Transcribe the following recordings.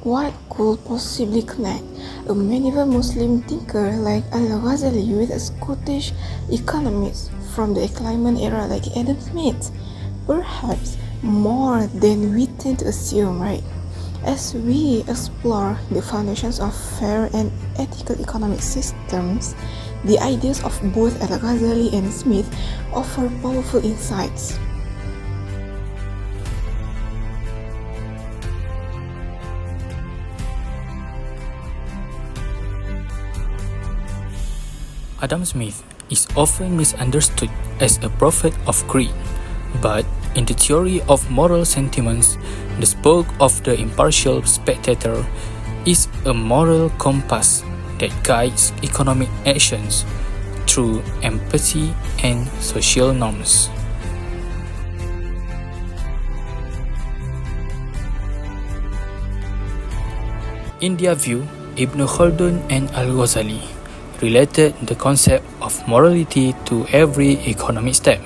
What could possibly connect a medieval Muslim thinker like Al-Ghazali with a Scottish economist from the Enlightenment era like Adam Smith? Perhaps more than we tend to assume, right? As we explore the foundations of fair and ethical economic systems, the ideas of both Al-Ghazali and Smith offer powerful insights. Adam Smith is often misunderstood as a prophet of greed, but in the theory of moral sentiments, the spoke of the impartial spectator is a moral compass that guides economic actions through empathy and social norms. In their view, Ibn Khaldun and Al-Ghazali related the concept of morality to every economic step.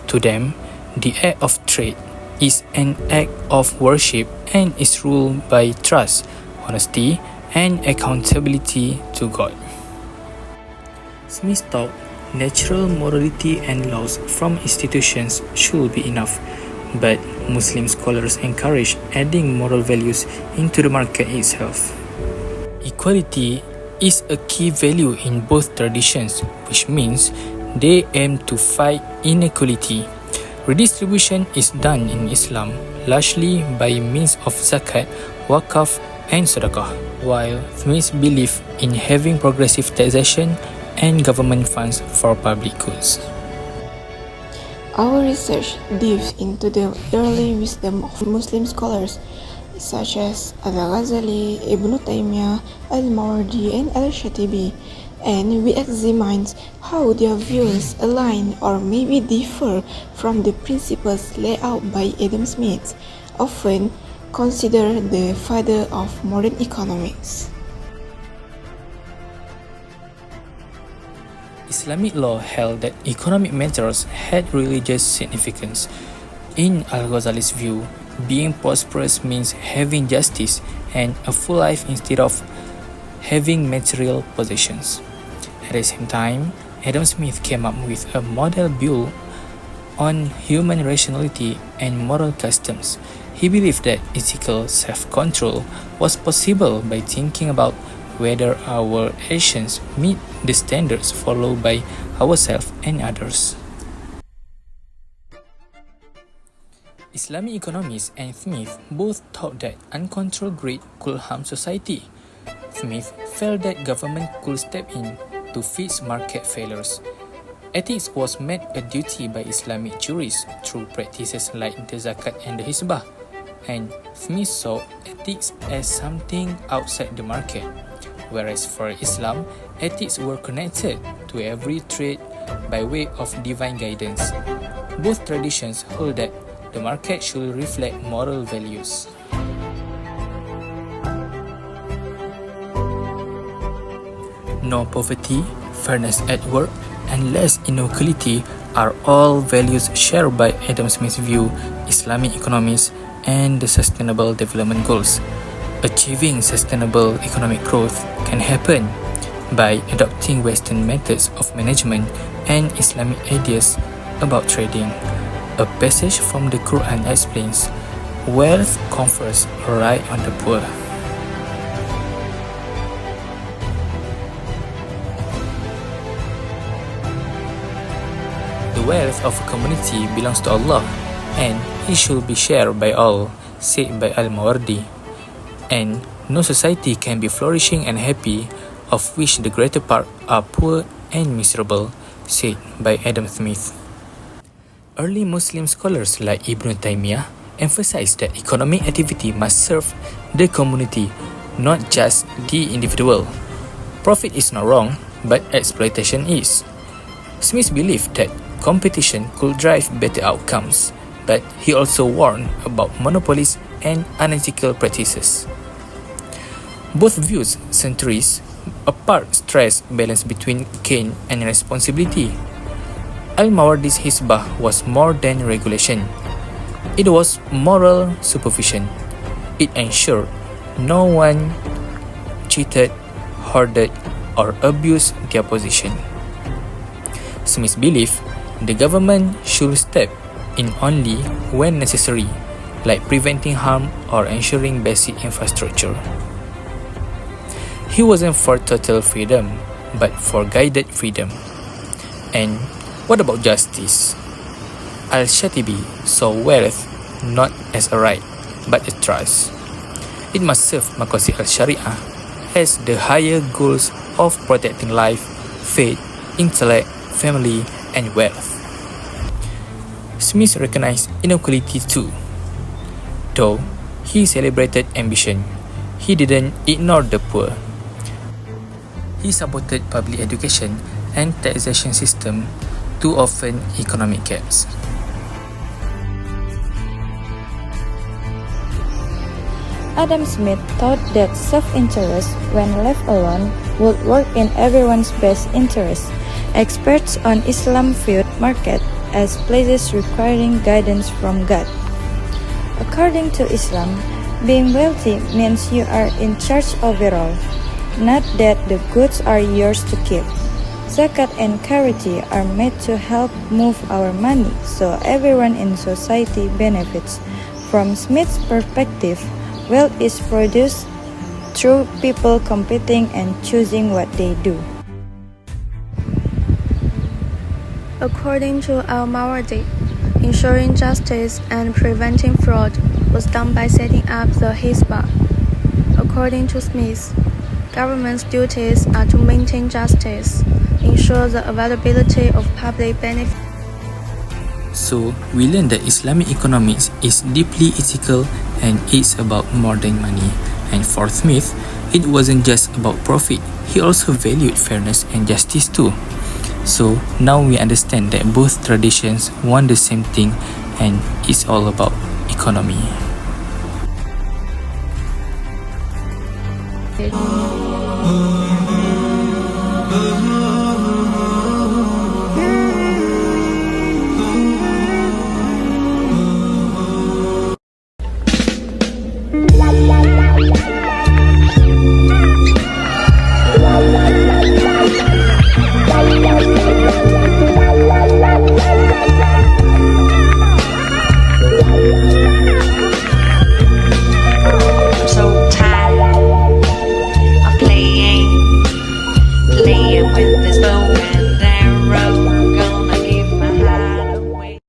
To them, the act of trade is an act of worship and is ruled by trust, honesty, and accountability to God. Smith thought natural morality and laws from institutions should be enough, but Muslim scholars encourage adding moral values into the market itself. Equality is a key value in both traditions, which means they aim to fight inequality. Redistribution is done in Islam largely by means of zakat, wakaf, and sedekah, while Smith believe in having progressive taxation and government funds for public goods. Our research dives into the early wisdom of Muslim scholars such as Al-Ghazali, Ibn Taymiyyah, al-Mawardi, and al-Shatibi, and we examine how their views align or maybe differ from the principles laid out by Adam Smith, often considered the father of modern economics. Islamic law held that economic matters had religious significance. In Al-Ghazali's view, being prosperous means having justice and a full life instead of having material possessions. At the same time, Adam Smith came up with a model built on human rationality and moral customs. He believed that ethical self-control was possible by thinking about whether our actions meet the standards followed by ourselves and others. Islamic economists and Smith both thought that uncontrolled greed could harm society. Smith felt that government could step in to fix market failures. Ethics was made a duty by Islamic jurists through practices like the zakat and the hisbah, and Smith saw ethics as something outside the market, whereas for Islam, ethics were connected to every trade by way of divine guidance. Both traditions hold that the market should reflect moral values. No poverty, fairness at work, and less inequality are all values shared by Adam Smith's view, Islamic economists, and the Sustainable Development Goals. Achieving sustainable economic growth can happen by adopting Western methods of management and Islamic ideas about trading. A passage from the Quran explains, "Wealth confers a right on the poor." The wealth of a community belongs to Allah, and it should be shared by all, said by al-Mawardi. And no society can be flourishing and happy of which the greater part are poor and miserable, said by Adam Smith. Early Muslim scholars like Ibn Taymiyyah emphasized that economic activity must serve the community, not just the individual. Profit is not wrong, but exploitation is. Smith believed that competition could drive better outcomes, but he also warned about monopolies and unethical practices. Both views, centuries apart, stress balance between gain and responsibility. Al-Mawardi's hisbah was more than regulation. It was moral supervision. It ensured no one cheated, hoarded, or abused their position. Smith believed the government should step in only when necessary, like preventing harm or ensuring basic infrastructure. He wasn't for total freedom, but for guided freedom. And what about justice? Al-Shatibi saw wealth not as a right, but a trust. It must serve maqasid al-Sharia as the higher goals of protecting life, faith, intellect, family, and wealth. Smith recognized inequality too. Though he celebrated ambition, he didn't ignore the poor. He supported public education and taxation system to open economic gaps. Adam Smith thought that self-interest, when left alone, would work in everyone's best interest. Experts on Islam viewed market as places requiring guidance from God. According to Islam, being wealthy means you are in charge overall, not that the goods are yours to keep. Zakat and charity are made to help move our money so everyone in society benefits. From Smith's perspective, wealth is produced through people competing and choosing what they do. According to al-Muamalat, ensuring justice and preventing fraud was done by setting up the Hizbah. According to Smith, government's duties are to maintain justice, ensure the availability of public benefits. So, we learn that Islamic economics is deeply ethical and it's about more than money. And for Smith, it wasn't just about profit, he also valued fairness and justice too. So, now we understand that both traditions want the same thing and it's all about economy.